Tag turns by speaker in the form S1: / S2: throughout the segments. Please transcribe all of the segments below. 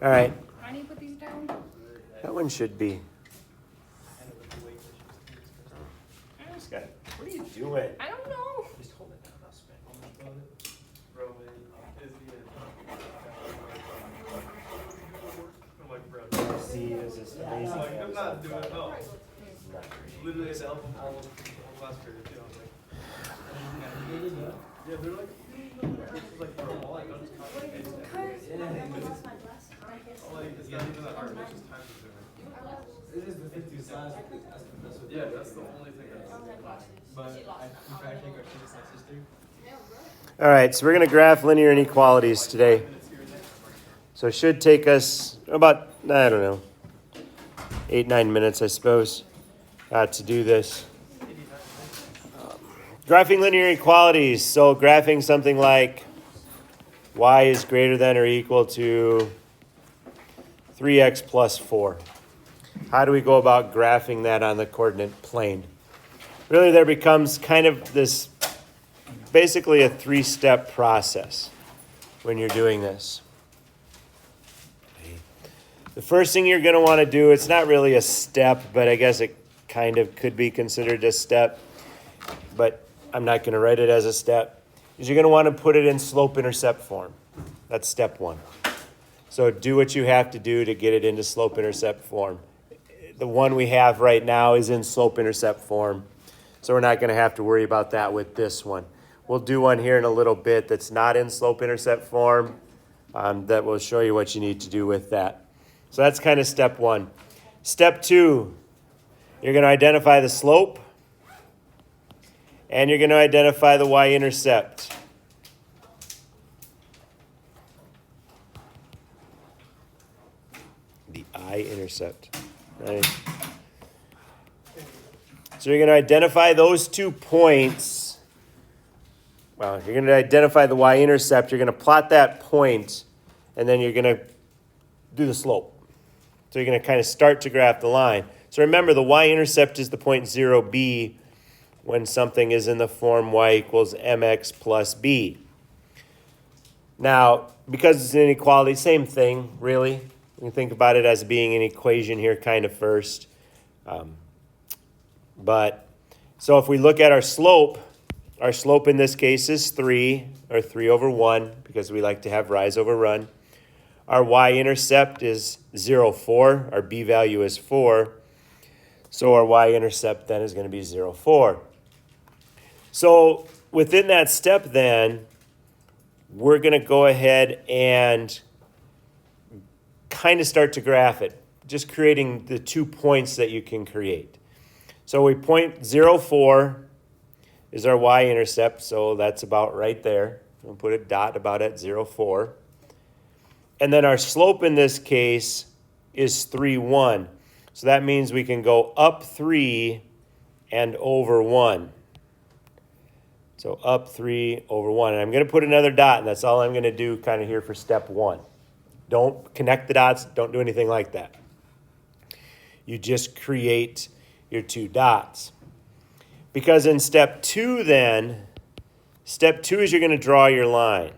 S1: All right.
S2: Why do you put these down?
S1: That one should be. Scott, what are you doing?
S2: I don't know.
S1: Just hold it down. I'll spin. See, is this amazing?
S3: I'm not doing it all.
S1: Not
S3: Literally, it's album all class period. Yeah, they're like, this is like for a wall. I don't just copy and paste it. It's not even that hard. It's just time consuming.
S4: This is the 50 size.
S3: Yeah, that's the only thing that's.
S4: But I'm trying to take our students like sister.
S1: All right, so we're going to graph linear inequalities today. So it should take us about, I don't know, 8-9 minutes, I suppose, to do this. Graphing linear inequalities. So graphing something like y is greater than or equal to 3x plus 4. How do we go about graphing that on the coordinate plane? Really, there becomes kind of this, basically a 3-step process when you're doing this. The first thing you're going to want to do, it's not really a step, but I guess it kind of could be considered a step, but I'm not going to write it as a step, is you're going to want to put it in slope-intercept form. That's step one. So do what you have to do to get it into slope-intercept form. The one we have right now is in slope-intercept form, so we're not going to have to worry about that with this one. We'll do one here in a little bit that's not in slope-intercept form that will show you what you need to do with that. So that's kind of step one. Step two, you're going to identify the slope, and you're going to identify the y-intercept. The I-intercept. Right? So you're going to identify those 2 points. Well, you're going to identify the y-intercept. You're going to plot that point, and then you're going to do the slope. So you're going to kind of start to graph the line. So remember, the y-intercept is the point 0b when something is in the form y equals mx plus b. Now, because it's an inequality, same thing, really. You can think about it as being an equation here kind of first. So if we look at our slope in this case is 3, or 3 over 1, because we like to have rise over run. Our y-intercept is 0, 4. Our b value is 4. So our y-intercept then is going to be 0, 4. So within that step then, we're going to go ahead and kind of start to graph it, just creating the 2 points that you can create. So we point 0, 4 is our y-intercept, so that's about right there. We'll put a dot about at 0, 4. And then our slope in this case is 3, 1. So that means we can go up 3 and over 1. So up 3 over 1. And I'm going to put another dot, and that's all I'm going to do kind of here for step 1. Don't connect the dots. Don't do anything like that. You just create your 2 dots. Because in step 2 then, step 2 is you're going to draw your line.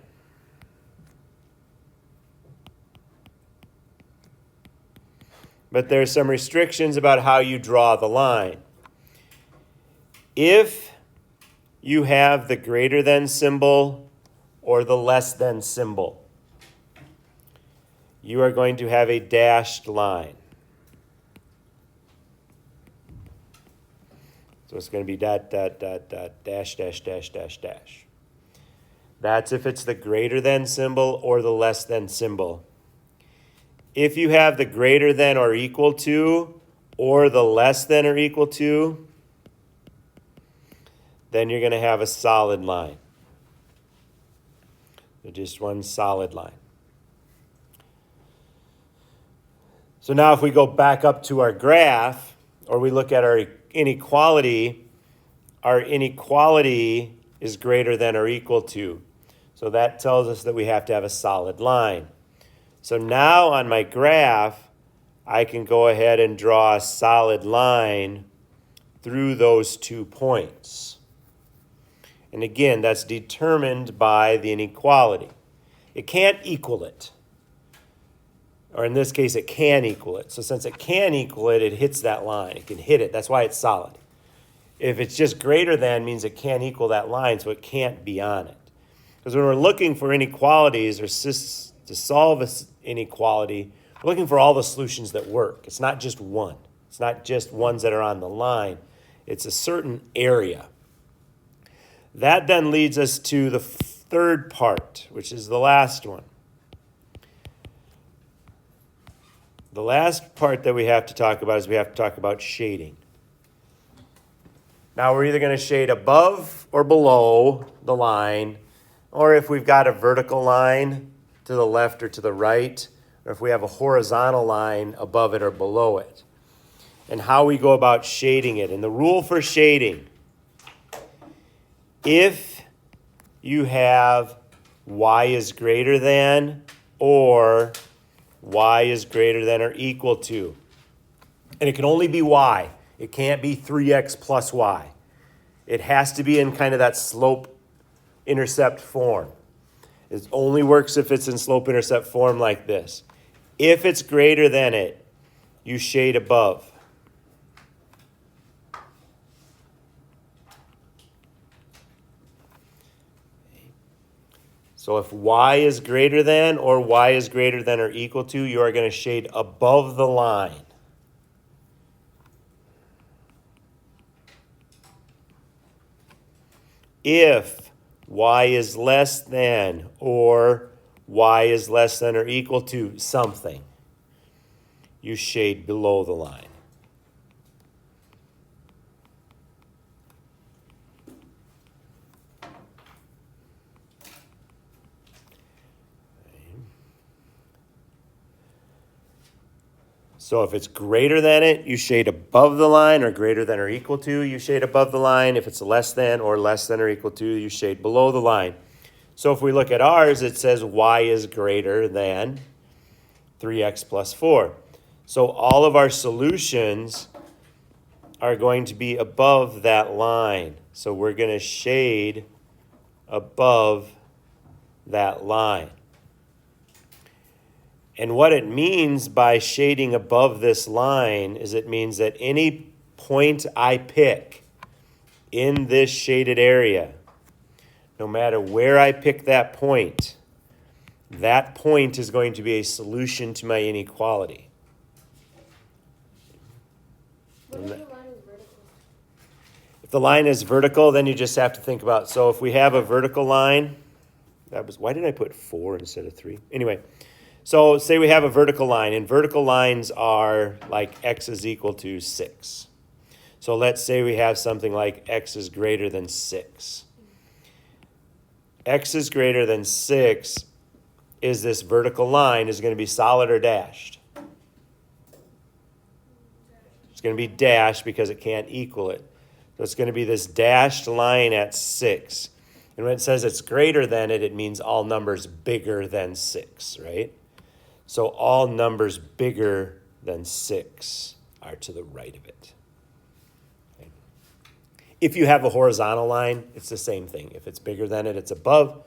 S1: But there's some restrictions about how you draw the line. If you have the greater than symbol or the less than symbol, you are going to have a dashed line. So it's going to be dot, dot, dot, dot, dash, dash, dash, dash, dash. That's if it's the greater than symbol or the less than symbol. If you have the greater than or equal to or the less than or equal to, then you're going to have a solid line. So just one solid line. So now if we go back up to our graph, or we look at our inequality is greater than or equal to. So that tells us that we have to have a solid line. So now on my graph, I can go ahead and draw a solid line through those 2 points. And again, that's determined by the inequality. It can't equal it. or in this case, it can equal it. So since it can equal it, it hits that line. It can hit it. That's why it's solid. If it's just greater than, means it can't equal that line, so it can't be on it. Because when we're looking for inequalities or to solve an inequality, we're looking for all the solutions that work. It's not just one. It's not just ones that are on the line. It's a certain area. That then leads us to the third part, which is the last one. The last part that we have to talk about is we have to talk about shading. Now we're either going to shade above or below the line, or if we've got a vertical line to the left or to the right, or if we have a horizontal line above it or below it, and how we go about shading it. And the rule for shading, if you have y is greater than or y is greater than or equal to, and it can only be y. It can't be 3x plus y. It has to be in kind of that slope-intercept form. It only works if it's in slope-intercept form like this. If it's greater than it, you shade above. So if y is greater than or y is greater than or equal to, you are going to shade above the line. If y is less than or y is less than or equal to something, you shade below the line. So if it's greater than it, you shade above the line, or greater than or equal to, you shade above the line. If it's less than or less than or equal to, you shade below the line. So if we look at ours, it says y is greater than 3x plus 4. So all of our solutions are going to be above that line. So we're going to shade above that line. And what it means by shading above this line is it means that any point I pick in this shaded area, no matter where I pick that point is going to be a solution to my inequality.
S2: What if the line is vertical?
S1: If the line is vertical, then you just have to think about, so if we have a vertical line, why did I put 4 instead of 3? Anyway. So say we have a vertical line, and vertical lines are like x is equal to 6. So let's say we have something like x is greater than 6. X is greater than 6 is this vertical line is going to be solid or dashed. It's going to be dashed because it can't equal it. So it's going to be this dashed line at 6. And when it says it's greater than it, it means all numbers bigger than 6, right? So all numbers bigger than 6 are to the right of it. Okay. If you have a horizontal line, it's the same thing. If it's bigger than it, it's above.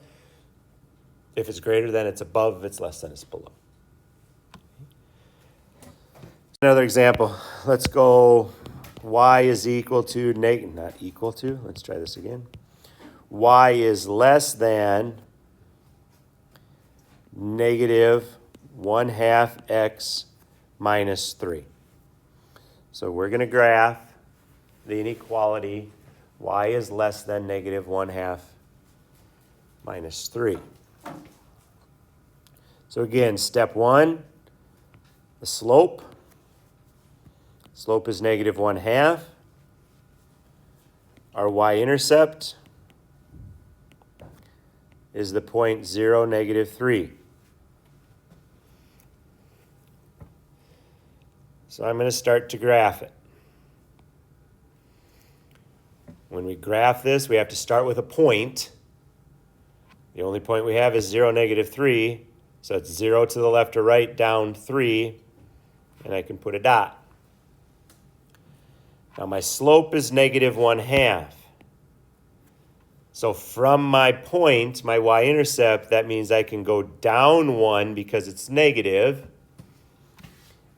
S1: If it's greater than, it's above. If it's less than, it's below. Another example. Let's go y is equal to, not equal to, let's try this again. Y is less than negative 1/2 x minus 3. So we're going to graph the inequality y is less than negative 1/2 minus 3. So again, step 1, the slope. Slope is negative 1/2. Our y-intercept is the point 0, negative 3. So I'm going to start to graph it. When we graph this, we have to start with a point. The only point we have is 0, negative 3. So it's 0 to the left or right, down 3, and I can put a dot. Now my slope is negative 1/2. So from my point, my y-intercept, that means I can go down 1 because it's negative,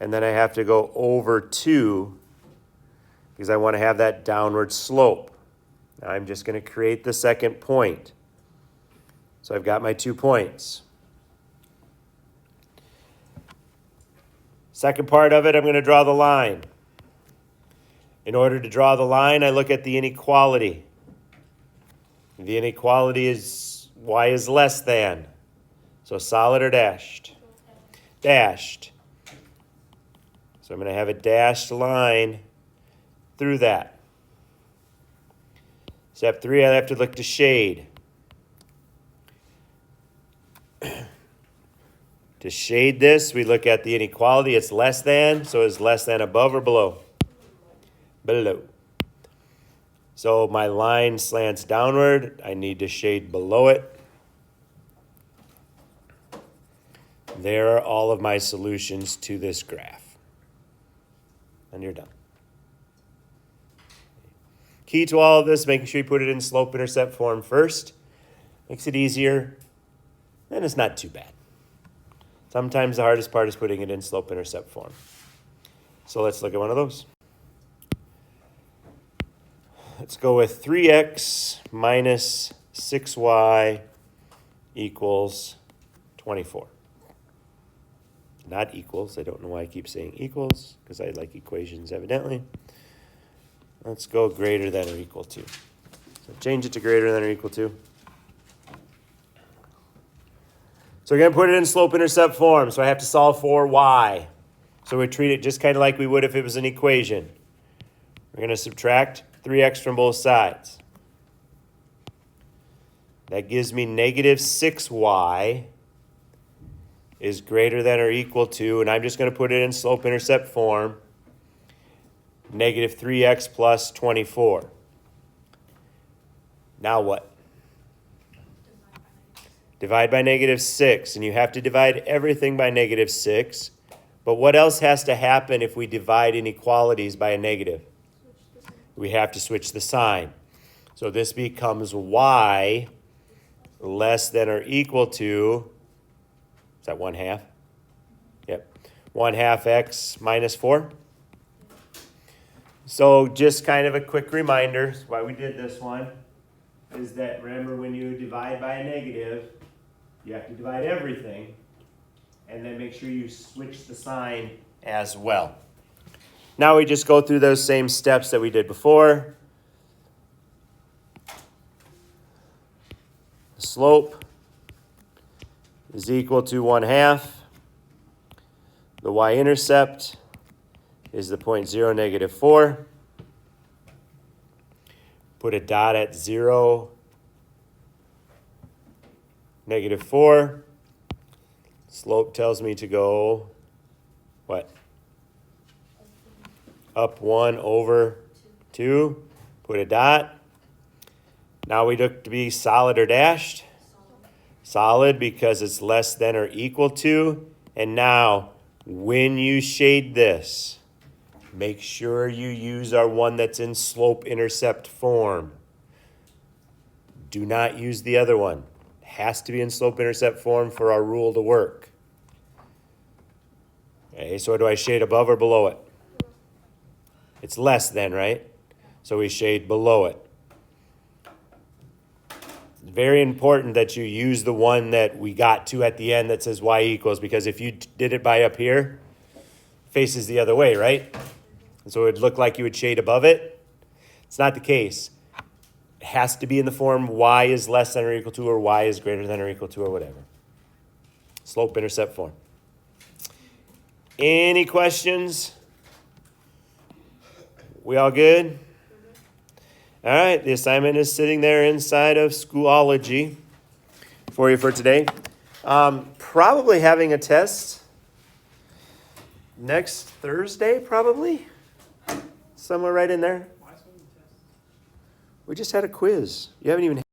S1: and then I have to go over 2 because I want to have that downward slope. Now I'm just going to create the second point. So I've got my 2 points. Second part of it, I'm going to draw the line. In order to draw the line, I look at the inequality. The inequality is y is less than. So solid or dashed? Dashed. So I'm going to have a dashed line through that. Step 3, I have to look to shade. To shade this, we look at the inequality. It's less than, so it's less than above or below? Below. So my line slants downward. I need to shade below it. There are all of my solutions to this graph. And you're done. Key to all of this, making sure you put it in slope-intercept form first. Makes it easier, and it's not too bad. Sometimes the hardest part is putting it in slope-intercept form. So let's look at one of those. Let's go with 3x minus 6y equals 24. Not equals. I don't know why I keep saying equals, because I like equations evidently. Let's go greater than or equal to. So change it to greater than or equal to. So we're going to put it in slope-intercept form, so I have to solve for y. So we treat it just kind of like we would if it was an equation. We're going to subtract 3x from both sides. That gives me negative 6y is greater than or equal to, and I'm just going to put it in slope-intercept form, negative 3x plus 24. Now what? Divide by negative 6, and you have to divide everything by negative 6. But what else has to happen if we divide inequalities by a negative? We have to switch the sign. So this becomes y less than or equal to, is that 1/2? Yep. 1/2 x minus 4. So just kind of a quick reminder, why we did this one, is that remember when you divide by a negative, you have to divide everything, and then make sure you switch the sign as well. Now we just go through those same steps that we did before. The slope is equal to 1/2. The y-intercept is the point 0, negative 4. Put a dot at 0, negative 4. Slope tells me to go, what? Up 1 over 2. Put a dot. Now we look to be solid or dashed. Solid because it's less than or equal to. And now, when you shade this, make sure you use our one that's in slope-intercept form. Do not use the other one. It has to be in slope-intercept form for our rule to work. Okay, so do I shade above or below it? It's less than, right? So we shade below it. It's very important that you use the one that we got to at the end that says y equals, because if you did it by up here, faces the other way, right? And so it would look like you would shade above it. It's not the case. It has to be in the form y is less than or equal to, or y is greater than or equal to, or whatever. Slope-intercept form. Any questions? We all good? All right, the assignment is sitting there inside of Schoology for you for today. Probably having a test next Thursday, probably. Somewhere right in there. We just had a quiz. You haven't even